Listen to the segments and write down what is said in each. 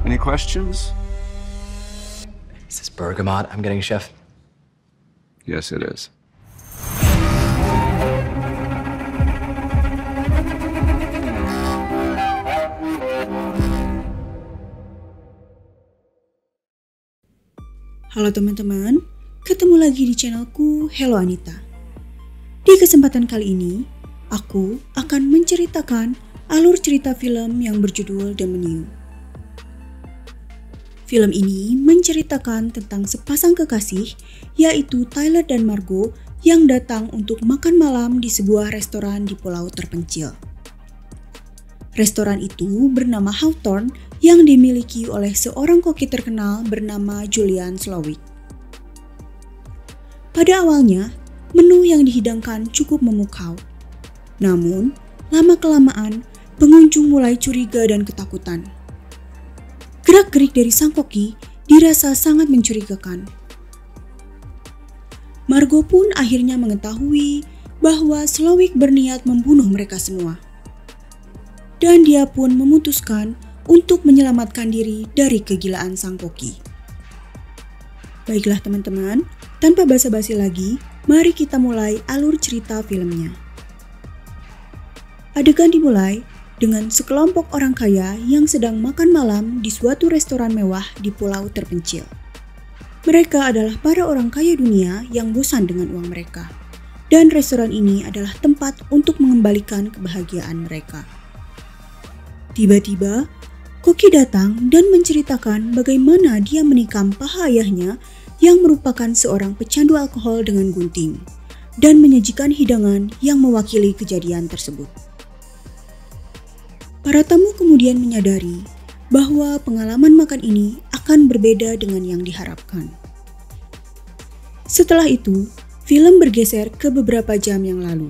Any questions? Is this bergamot I'm getting, Chef? Yes, it is. Halo teman-teman, ketemu lagi di channelku Hello Anita. Di kesempatan kali ini, aku akan menceritakan alur cerita film yang berjudul The Menu. Film ini menceritakan tentang sepasang kekasih, yaitu Tyler dan Margot yang datang untuk makan malam di sebuah restoran di pulau terpencil. Restoran itu bernama Hawthorne yang dimiliki oleh seorang koki terkenal bernama Julian Slowik. Pada awalnya, menu yang dihidangkan cukup memukau. Namun, lama-kelamaan, pengunjung mulai curiga dan ketakutan. Gerak-gerik dari sang koki dirasa sangat mencurigakan. Margot pun akhirnya mengetahui bahwa Slowik berniat membunuh mereka semua. Dan dia pun memutuskan untuk menyelamatkan diri dari kegilaan sang koki. Baiklah teman-teman, tanpa basa-basi lagi, mari kita mulai alur cerita filmnya. Adegan dimulai dengan sekelompok orang kaya yang sedang makan malam di suatu restoran mewah di pulau terpencil. Mereka adalah para orang kaya dunia yang bosan dengan uang mereka. Dan restoran ini adalah tempat untuk mengembalikan kebahagiaan mereka. Tiba-tiba, koki datang dan menceritakan bagaimana dia menikam paha ayahnya yang merupakan seorang pecandu alkohol dengan gunting dan menyajikan hidangan yang mewakili kejadian tersebut. Para tamu kemudian menyadari bahwa pengalaman makan ini akan berbeda dengan yang diharapkan. Setelah itu, film bergeser ke beberapa jam yang lalu.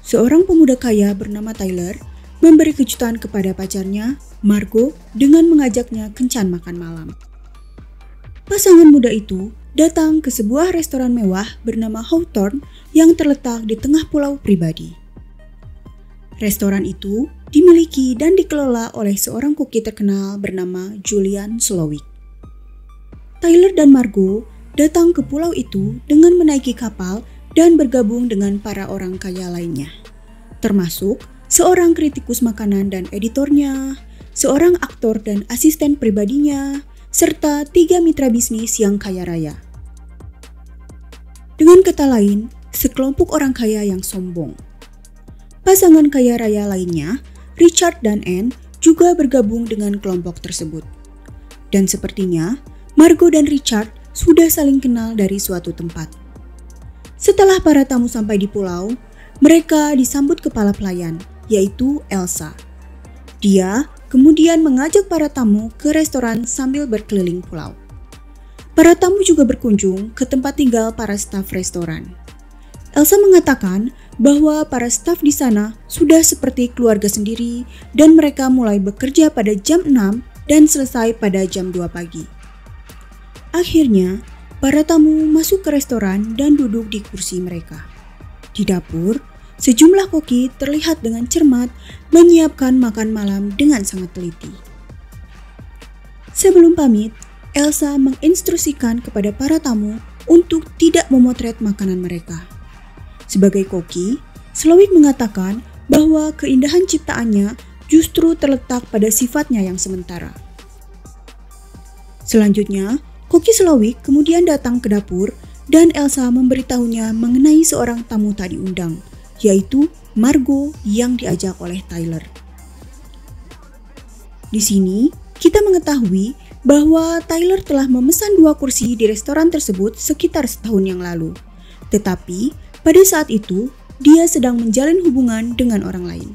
Seorang pemuda kaya bernama Tyler memberi kejutan kepada pacarnya, Margot, dengan mengajaknya kencan makan malam. Pasangan muda itu datang ke sebuah restoran mewah bernama Hawthorne yang terletak di tengah pulau pribadi. Restoran itu dimiliki dan dikelola oleh seorang koki terkenal bernama Julian Slowik. Tyler dan Margot datang ke pulau itu dengan menaiki kapal dan bergabung dengan para orang kaya lainnya, termasuk seorang kritikus makanan dan editornya, seorang aktor dan asisten pribadinya, serta 3 mitra bisnis yang kaya raya. Dengan kata lain, sekelompok orang kaya yang sombong. Pasangan kaya raya lainnya, Richard dan Anne, juga bergabung dengan kelompok tersebut. Dan sepertinya, Margot dan Richard sudah saling kenal dari suatu tempat. Setelah para tamu sampai di pulau, mereka disambut kepala pelayan, yaitu Elsa. Dia kemudian mengajak para tamu ke restoran sambil berkeliling pulau. Para tamu juga berkunjung ke tempat tinggal para staf restoran. Elsa mengatakan bahwa para staf di sana sudah seperti keluarga sendiri dan mereka mulai bekerja pada jam 6 dan selesai pada jam 2 pagi. Akhirnya, para tamu masuk ke restoran dan duduk di kursi mereka. Di dapur, sejumlah koki terlihat dengan cermat menyiapkan makan malam dengan sangat teliti. Sebelum pamit, Elsa menginstruksikan kepada para tamu untuk tidak memotret makanan mereka. Sebagai koki, Slowik mengatakan bahwa keindahan ciptaannya justru terletak pada sifatnya yang sementara. Selanjutnya, koki Slowik kemudian datang ke dapur dan Elsa memberitahunya mengenai seorang tamu tak diundang, yaitu Margot yang diajak oleh Tyler. Di sini, kita mengetahui bahwa Tyler telah memesan 2 kursi di restoran tersebut sekitar setahun yang lalu. Tetapi, pada saat itu, dia sedang menjalin hubungan dengan orang lain.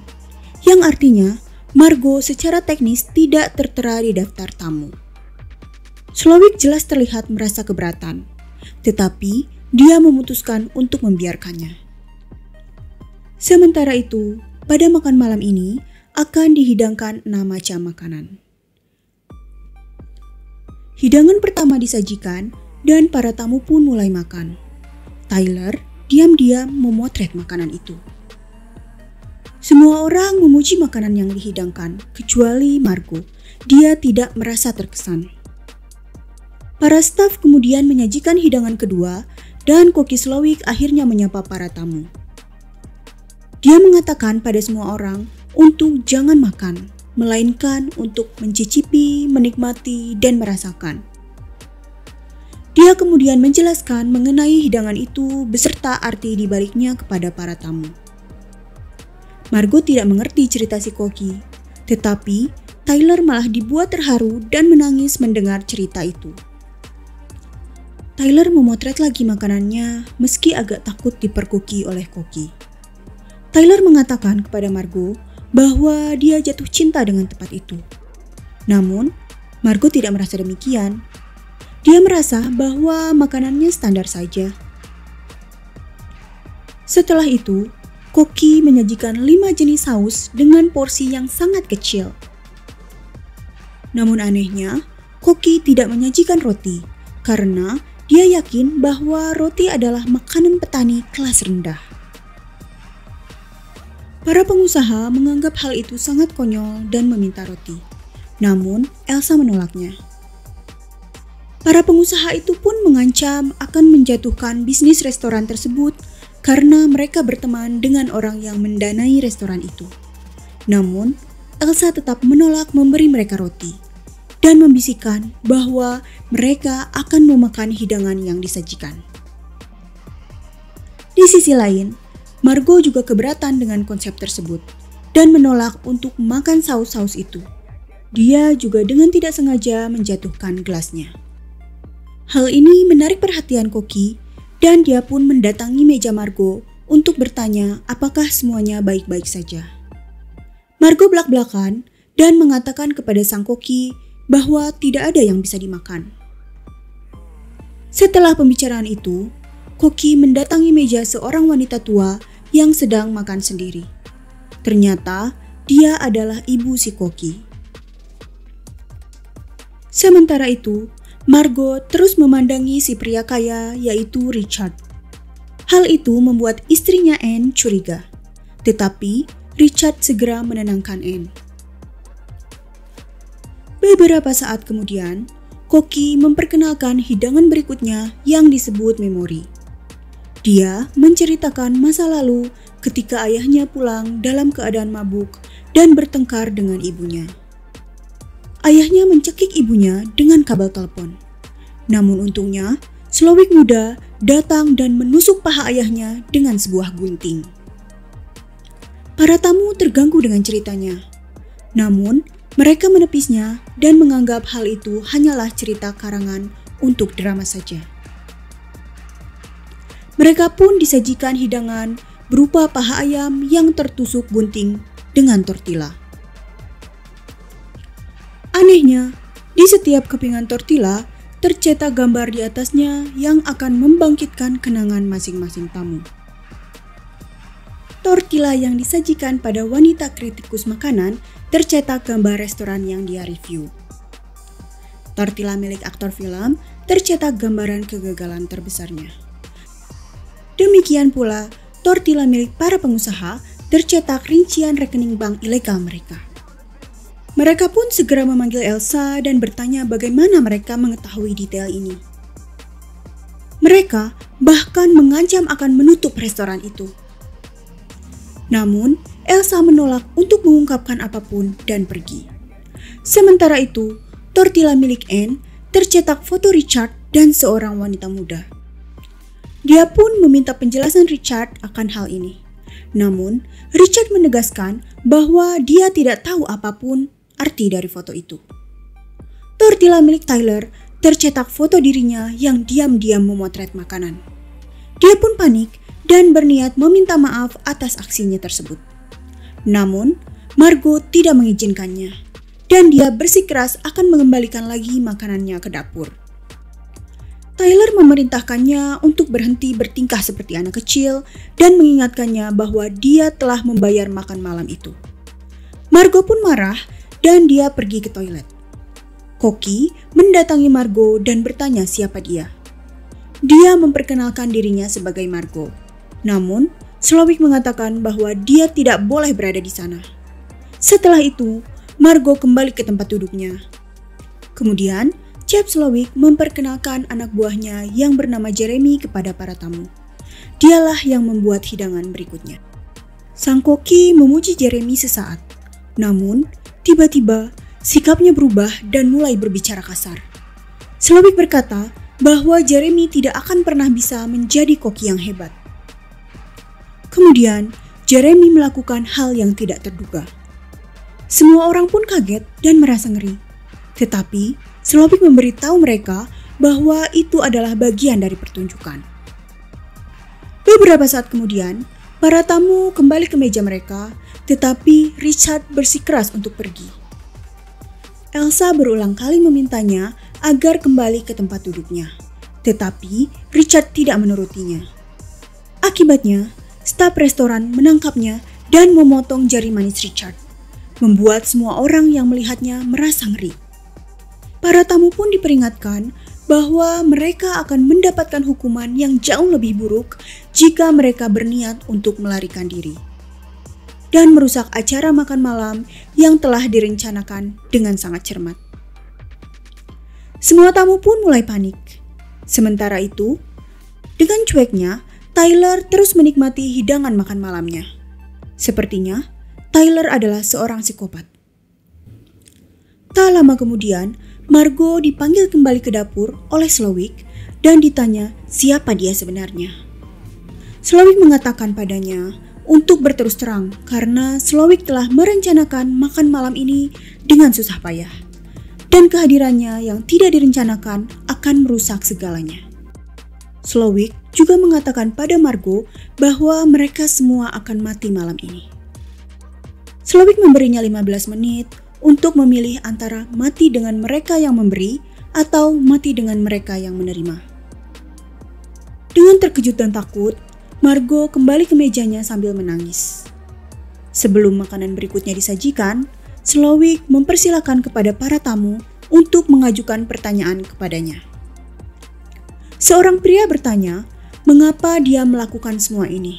Yang artinya, Margot secara teknis tidak tertera di daftar tamu. Slowik jelas terlihat merasa keberatan, tetapi dia memutuskan untuk membiarkannya. Sementara itu, pada makan malam ini akan dihidangkan 6 macam makanan. Hidangan pertama disajikan dan para tamu pun mulai makan. Tyler diam-diam memotret makanan itu. Semua orang memuji makanan yang dihidangkan, kecuali Margot. Dia tidak merasa terkesan. Para staf kemudian menyajikan hidangan kedua dan Koki Slowik akhirnya menyapa para tamu. Dia mengatakan pada semua orang untuk jangan makan, melainkan untuk mencicipi, menikmati, dan merasakan. Dia kemudian menjelaskan mengenai hidangan itu beserta arti dibaliknya kepada para tamu. Margot tidak mengerti cerita si Koki, tetapi Tyler malah dibuat terharu dan menangis mendengar cerita itu. Tyler memotret lagi makanannya meski agak takut diperkoki oleh Koki. Tyler mengatakan kepada Margot bahwa dia jatuh cinta dengan tempat itu. Namun, Margot tidak merasa demikian. Dia merasa bahwa makanannya standar saja. Setelah itu, Koki menyajikan 5 jenis saus dengan porsi yang sangat kecil. Namun anehnya, Koki tidak menyajikan roti karena dia yakin bahwa roti adalah makanan petani kelas rendah. Para pengusaha menganggap hal itu sangat konyol dan meminta roti. Namun, Elsa menolaknya. Para pengusaha itu pun mengancam akan menjatuhkan bisnis restoran tersebut karena mereka berteman dengan orang yang mendanai restoran itu. Namun, Elsa tetap menolak memberi mereka roti dan membisikkan bahwa mereka akan memakan hidangan yang disajikan. Di sisi lain, Margot juga keberatan dengan konsep tersebut dan menolak untuk makan saus-saus itu. Dia juga dengan tidak sengaja menjatuhkan gelasnya. Hal ini menarik perhatian Koki dan dia pun mendatangi meja Margot untuk bertanya apakah semuanya baik-baik saja. Margot belak-belakan dan mengatakan kepada sang Koki bahwa tidak ada yang bisa dimakan. Setelah pembicaraan itu, Koki mendatangi meja seorang wanita tua yang sedang makan sendiri. Ternyata dia adalah ibu si Koki. Sementara itu, Margot terus memandangi si pria kaya yaitu Richard. Hal itu membuat istrinya Anne curiga. Tetapi Richard segera menenangkan Anne. Beberapa saat kemudian, Koki memperkenalkan hidangan berikutnya yang disebut memori. Dia menceritakan masa lalu ketika ayahnya pulang dalam keadaan mabuk dan bertengkar dengan ibunya. Ayahnya mencekik ibunya dengan kabel telepon. Namun untungnya, Slowik muda datang dan menusuk paha ayahnya dengan sebuah gunting. Para tamu terganggu dengan ceritanya. Namun, mereka menepisnya dan menganggap hal itu hanyalah cerita karangan untuk drama saja. Mereka pun disajikan hidangan berupa paha ayam yang tertusuk gunting dengan tortilla. Anehnya, di setiap kepingan tortilla tercetak gambar di atasnya yang akan membangkitkan kenangan masing-masing tamu. Tortilla yang disajikan pada wanita kritikus makanan tercetak gambar restoran yang dia review. Tortilla milik aktor film tercetak gambaran kegagalan terbesarnya. Demikian pula, tortilla milik para pengusaha tercetak rincian rekening bank ilegal mereka. Mereka pun segera memanggil Elsa dan bertanya bagaimana mereka mengetahui detail ini. Mereka bahkan mengancam akan menutup restoran itu. Namun, Elsa menolak untuk mengungkapkan apapun dan pergi. Sementara itu, tortilla milik Anne tercetak foto Richard dan seorang wanita muda. Dia pun meminta penjelasan Richard akan hal ini. Namun, Richard menegaskan bahwa dia tidak tahu apapun arti dari foto itu. Tortilla milik Tyler tercetak foto dirinya yang diam-diam memotret makanan. Dia pun panik dan berniat meminta maaf atas aksinya tersebut. Namun, Margot tidak mengizinkannya dan dia bersikeras akan mengembalikan lagi makanannya ke dapur. Tyler memerintahkannya untuk berhenti bertingkah seperti anak kecil dan mengingatkannya bahwa dia telah membayar makan malam itu. Margot pun marah dan dia pergi ke toilet. Koki mendatangi Margot dan bertanya siapa dia. Dia memperkenalkan dirinya sebagai Margot. Namun, Slowick mengatakan bahwa dia tidak boleh berada di sana. Setelah itu, Margot kembali ke tempat duduknya. Kemudian, Chef Slowick memperkenalkan anak buahnya yang bernama Jeremy kepada para tamu. Dialah yang membuat hidangan berikutnya. Sang koki memuji Jeremy sesaat. Namun, tiba-tiba sikapnya berubah dan mulai berbicara kasar. Slowick berkata bahwa Jeremy tidak akan pernah bisa menjadi koki yang hebat. Kemudian, Jeremy melakukan hal yang tidak terduga. Semua orang pun kaget dan merasa ngeri. Tetapi, Slowick memberitahu mereka bahwa itu adalah bagian dari pertunjukan. Beberapa saat kemudian, para tamu kembali ke meja mereka, tetapi Richard bersikeras untuk pergi. Elsa berulang kali memintanya agar kembali ke tempat duduknya, tetapi Richard tidak menurutinya. Akibatnya, staf restoran menangkapnya dan memotong jari manis Richard, membuat semua orang yang melihatnya merasa ngeri. Para tamu pun diperingatkan bahwa mereka akan mendapatkan hukuman yang jauh lebih buruk jika mereka berniat untuk melarikan diri dan merusak acara makan malam yang telah direncanakan dengan sangat cermat. Semua tamu pun mulai panik. Sementara itu, dengan cueknya, Tyler terus menikmati hidangan makan malamnya. Sepertinya, Tyler adalah seorang psikopat. Tak lama kemudian, Margot dipanggil kembali ke dapur oleh Slowick dan ditanya siapa dia sebenarnya. Slowick mengatakan padanya untuk berterus terang karena Slowick telah merencanakan makan malam ini dengan susah payah dan kehadirannya yang tidak direncanakan akan merusak segalanya. Slowick juga mengatakan pada Margot bahwa mereka semua akan mati malam ini. Slowick memberinya 15 menit untuk memilih antara mati dengan mereka yang memberi atau mati dengan mereka yang menerima. Dengan terkejut dan takut, Margot kembali ke mejanya sambil menangis. Sebelum makanan berikutnya disajikan, Slowick mempersilahkan kepada para tamu untuk mengajukan pertanyaan kepadanya. Seorang pria bertanya mengapa dia melakukan semua ini.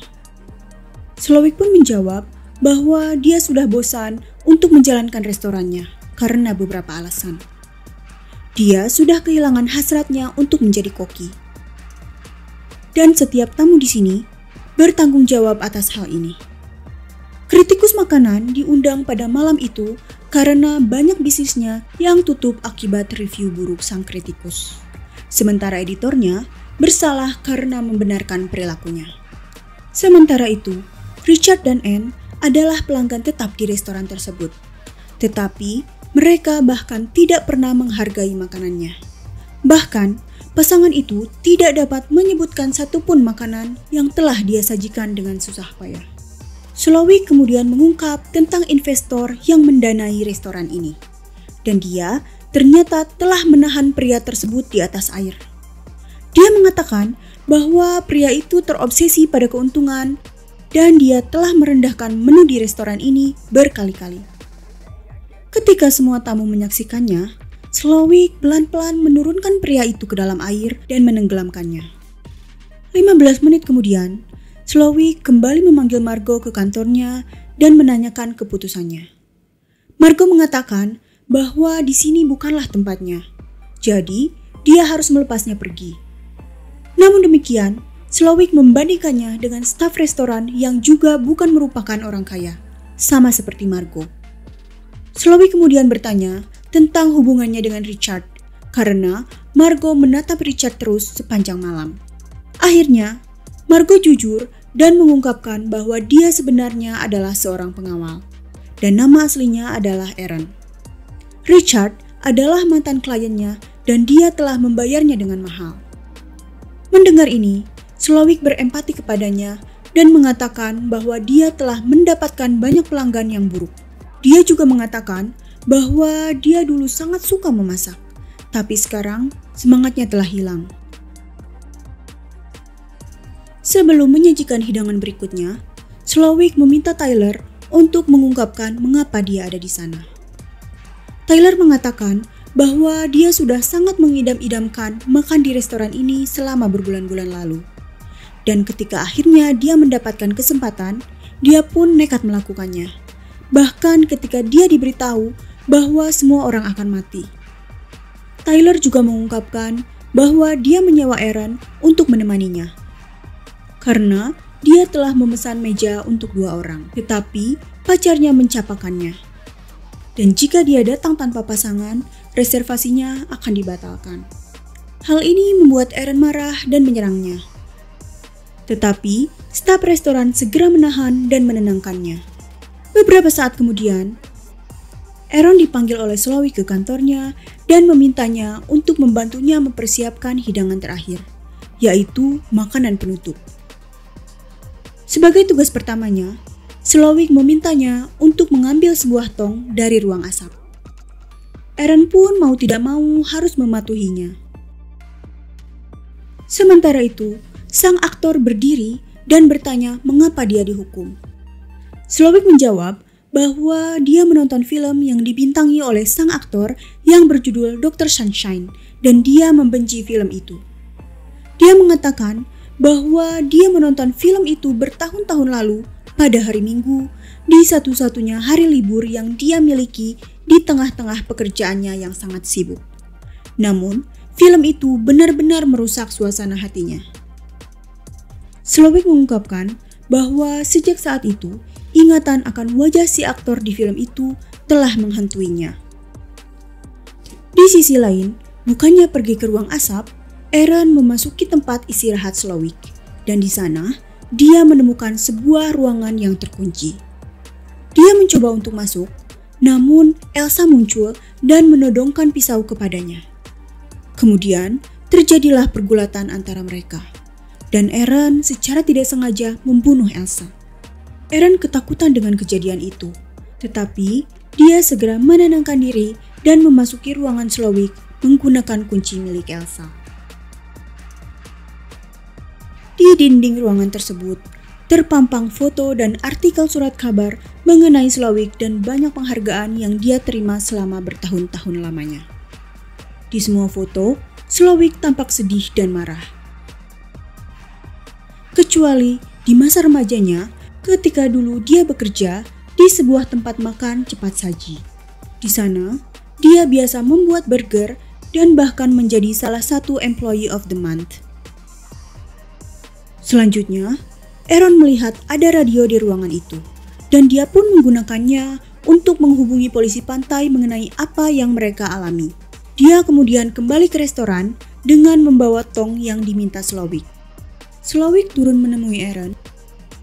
Slowick pun menjawab bahwa dia sudah bosan untuk menjalankan restorannya karena beberapa alasan. Dia sudah kehilangan hasratnya untuk menjadi koki. Dan setiap tamu di sini bertanggung jawab atas hal ini. Kritikus makanan diundang pada malam itu karena banyak bisnisnya yang tutup akibat review buruk sang kritikus. Sementara editornya bersalah karena membenarkan perilakunya. Sementara itu, Richard dan Anne adalah pelanggan tetap di restoran tersebut. Tetapi mereka bahkan tidak pernah menghargai makanannya. Bahkan, pasangan itu tidak dapat menyebutkan satupun makanan yang telah dia sajikan dengan susah payah. Slowick kemudian mengungkap tentang investor yang mendanai restoran ini. Dan dia ternyata telah menahan pria tersebut di atas air. Dia mengatakan bahwa pria itu terobsesi pada keuntungan dan dia telah merendahkan menu di restoran ini berkali-kali. Ketika semua tamu menyaksikannya, Slowick pelan-pelan menurunkan pria itu ke dalam air dan menenggelamkannya. 15 menit kemudian, Slowick kembali memanggil Margot ke kantornya dan menanyakan keputusannya. Margot mengatakan bahwa di sini bukanlah tempatnya, jadi dia harus melepasnya pergi. Namun demikian, Slowick membandingkannya dengan staf restoran yang juga bukan merupakan orang kaya, sama seperti Margot. Slowick kemudian bertanya tentang hubungannya dengan Richard, karena Margot menatap Richard terus sepanjang malam. Akhirnya, Margot jujur dan mengungkapkan bahwa dia sebenarnya adalah seorang pengawal, dan nama aslinya adalah Aaron. Richard adalah mantan kliennya dan dia telah membayarnya dengan mahal. Mendengar ini, Slowick berempati kepadanya dan mengatakan bahwa dia telah mendapatkan banyak pelanggan yang buruk. Dia juga mengatakan bahwa dia dulu sangat suka memasak, tapi sekarang semangatnya telah hilang. Sebelum menyajikan hidangan berikutnya, Slowick meminta Tyler untuk mengungkapkan mengapa dia ada di sana. Tyler mengatakan bahwa dia sudah sangat mengidam-idamkan makan di restoran ini selama berbulan-bulan lalu. Dan ketika akhirnya dia mendapatkan kesempatan, dia pun nekat melakukannya. Bahkan ketika dia diberitahu bahwa semua orang akan mati. Tyler juga mengungkapkan bahwa dia menyewa Aaron untuk menemaninya. Karena dia telah memesan meja untuk 2 orang, tetapi pacarnya mencapakannya. Dan jika dia datang tanpa pasangan, reservasinya akan dibatalkan. Hal ini membuat Aaron marah dan menyerangnya. Tetapi, staf restoran segera menahan dan menenangkannya. Beberapa saat kemudian, Aaron dipanggil oleh Slowik ke kantornya dan memintanya untuk membantunya mempersiapkan hidangan terakhir, yaitu makanan penutup. Sebagai tugas pertamanya, Slowik memintanya untuk mengambil sebuah tong dari ruang asap. Aaron pun mau tidak mau harus mematuhinya. Sementara itu, sang aktor berdiri dan bertanya mengapa dia dihukum. Slowik menjawab bahwa dia menonton film yang dibintangi oleh sang aktor yang berjudul Dr. Sunshine dan dia membenci film itu. Dia mengatakan bahwa dia menonton film itu bertahun-tahun lalu pada hari Minggu di satu-satunya hari libur yang dia miliki di tengah-tengah pekerjaannya yang sangat sibuk. Namun, film itu benar-benar merusak suasana hatinya. Slowik mengungkapkan bahwa sejak saat itu, ingatan akan wajah si aktor di film itu telah menghantuinya. Di sisi lain, bukannya pergi ke ruang asap, Aaron memasuki tempat istirahat Slowik, dan di sana dia menemukan sebuah ruangan yang terkunci. Dia mencoba untuk masuk, namun Elsa muncul dan menodongkan pisau kepadanya. Kemudian terjadilah pergulatan antara mereka, dan Aaron secara tidak sengaja membunuh Elsa. Aaron ketakutan dengan kejadian itu, tetapi dia segera menenangkan diri dan memasuki ruangan Slowik menggunakan kunci milik Elsa. Di dinding ruangan tersebut, terpampang foto dan artikel surat kabar mengenai Slowik dan banyak penghargaan yang dia terima selama bertahun-tahun lamanya. Di semua foto, Slowik tampak sedih dan marah. Kecuali di masa remajanya, ketika dulu dia bekerja di sebuah tempat makan cepat saji. Di sana, dia biasa membuat burger dan bahkan menjadi salah satu employee of the month. Selanjutnya, Aaron melihat ada radio di ruangan itu, dan dia pun menggunakannya untuk menghubungi polisi pantai mengenai apa yang mereka alami. Dia kemudian kembali ke restoran dengan membawa tong yang diminta Slowik. Slowik turun menemui Aaron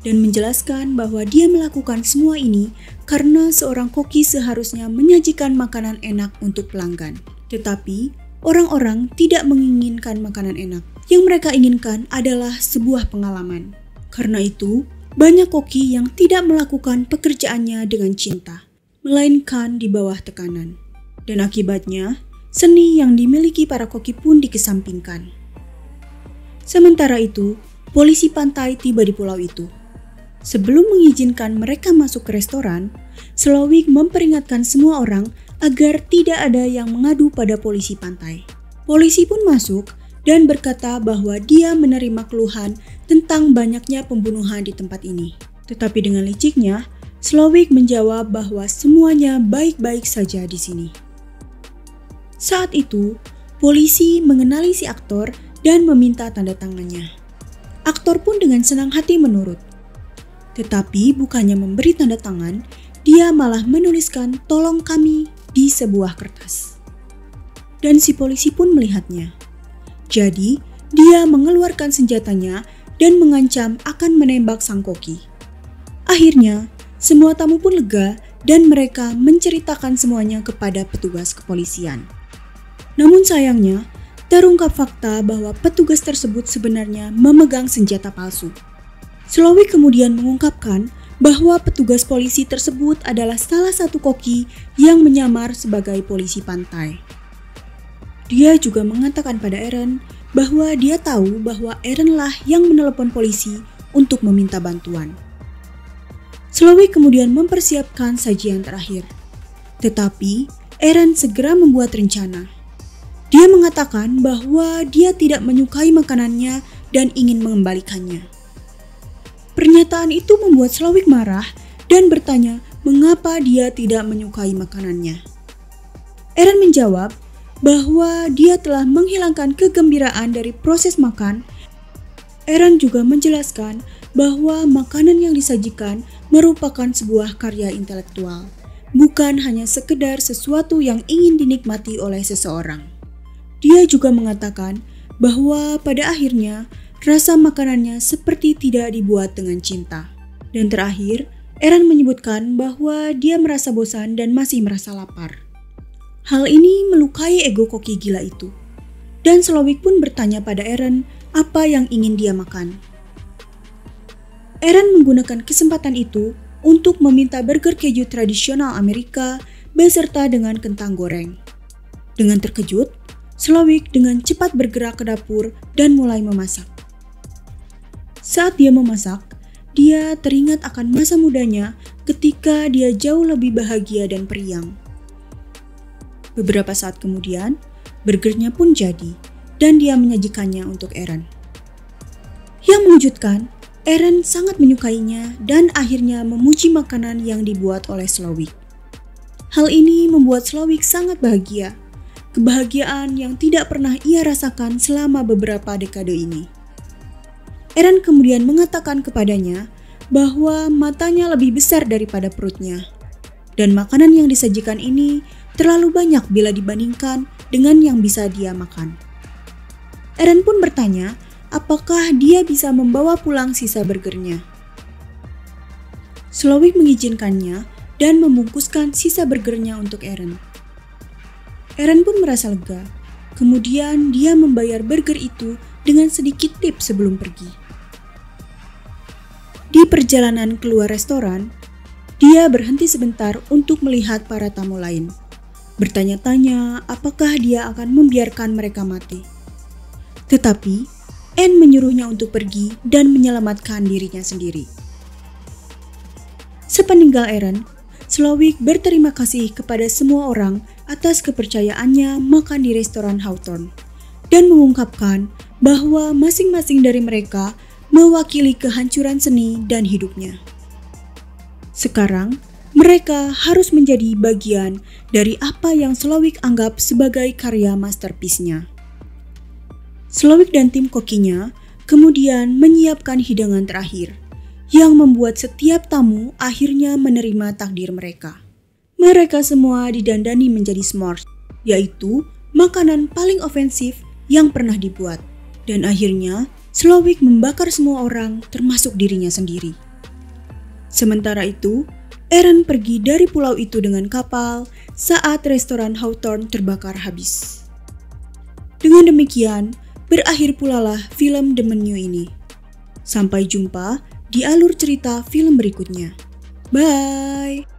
dan menjelaskan bahwa dia melakukan semua ini karena seorang koki seharusnya menyajikan makanan enak untuk pelanggan. Tetapi, orang-orang tidak menginginkan makanan enak. Yang mereka inginkan adalah sebuah pengalaman. Karena itu, banyak koki yang tidak melakukan pekerjaannya dengan cinta, melainkan di bawah tekanan. Dan akibatnya, seni yang dimiliki para koki pun dikesampingkan. Sementara itu, polisi pantai tiba di pulau itu. Sebelum mengizinkan mereka masuk ke restoran, Slowik memperingatkan semua orang agar tidak ada yang mengadu pada polisi pantai. Polisi pun masuk dan berkata bahwa dia menerima keluhan tentang banyaknya pembunuhan di tempat ini. Tetapi dengan liciknya, Slowik menjawab bahwa semuanya baik-baik saja di sini. Saat itu, polisi mengenali si aktor dan meminta tanda tangannya. Aktor pun dengan senang hati menurut. Tetapi bukannya memberi tanda tangan, dia malah menuliskan "tolong kami" di sebuah kertas. Dan si polisi pun melihatnya. Jadi, dia mengeluarkan senjatanya dan mengancam akan menembak sang koki. Akhirnya, semua tamu pun lega dan mereka menceritakan semuanya kepada petugas kepolisian. Namun sayangnya, terungkap fakta bahwa petugas tersebut sebenarnya memegang senjata palsu. Slowik kemudian mengungkapkan bahwa petugas polisi tersebut adalah salah satu koki yang menyamar sebagai polisi pantai. Dia juga mengatakan pada Aaron bahwa dia tahu bahwa Aaron lah yang menelepon polisi untuk meminta bantuan. Slowik kemudian mempersiapkan sajian terakhir. Tetapi Aaron segera membuat rencana. Dia mengatakan bahwa dia tidak menyukai makanannya dan ingin mengembalikannya. Pernyataan itu membuat Slowik marah dan bertanya mengapa dia tidak menyukai makanannya. Eren menjawab bahwa dia telah menghilangkan kegembiraan dari proses makan. Eren juga menjelaskan bahwa makanan yang disajikan merupakan sebuah karya intelektual, bukan hanya sekedar sesuatu yang ingin dinikmati oleh seseorang. Dia juga mengatakan bahwa pada akhirnya rasa makanannya seperti tidak dibuat dengan cinta. Dan terakhir, Eren menyebutkan bahwa dia merasa bosan dan masih merasa lapar. Hal ini melukai ego koki gila itu. Dan Slowik pun bertanya pada Eren apa yang ingin dia makan. Eren menggunakan kesempatan itu untuk meminta burger keju tradisional Amerika beserta dengan kentang goreng. Dengan terkejut, Slowik dengan cepat bergerak ke dapur dan mulai memasak. Saat dia memasak, dia teringat akan masa mudanya ketika dia jauh lebih bahagia dan periang. Beberapa saat kemudian, burgernya pun jadi dan dia menyajikannya untuk Eren. Yang mengejutkan, Eren sangat menyukainya dan akhirnya memuji makanan yang dibuat oleh Slowik. Hal ini membuat Slowik sangat bahagia, kebahagiaan yang tidak pernah ia rasakan selama beberapa dekade ini. Eren kemudian mengatakan kepadanya bahwa matanya lebih besar daripada perutnya, dan makanan yang disajikan ini terlalu banyak bila dibandingkan dengan yang bisa dia makan. Eren pun bertanya apakah dia bisa membawa pulang sisa burgernya. Slowik mengizinkannya dan membungkuskan sisa burgernya untuk Eren. Eren pun merasa lega. Kemudian dia membayar burger itu dengan sedikit tip sebelum pergi. Di perjalanan keluar restoran, dia berhenti sebentar untuk melihat para tamu lain. Bertanya-tanya apakah dia akan membiarkan mereka mati. Tetapi, Anne menyuruhnya untuk pergi dan menyelamatkan dirinya sendiri. Sepeninggal Eren, Slowik berterima kasih kepada semua orang atas kepercayaannya makan di restoran Hawthorne dan mengungkapkan bahwa masing-masing dari mereka mewakili kehancuran seni dan hidupnya. Sekarang, mereka harus menjadi bagian dari apa yang Slowik anggap sebagai karya masterpiece-nya. Slowik dan tim kokinya kemudian menyiapkan hidangan terakhir yang membuat setiap tamu akhirnya menerima takdir mereka. Mereka semua didandani menjadi s'mores, yaitu makanan paling ofensif yang pernah dibuat. Dan akhirnya, Slowik membakar semua orang termasuk dirinya sendiri. Sementara itu, Eren pergi dari pulau itu dengan kapal saat restoran Hawthorne terbakar habis. Dengan demikian, berakhir pula lah film The Menu ini. Sampai jumpa di alur cerita film berikutnya. Bye!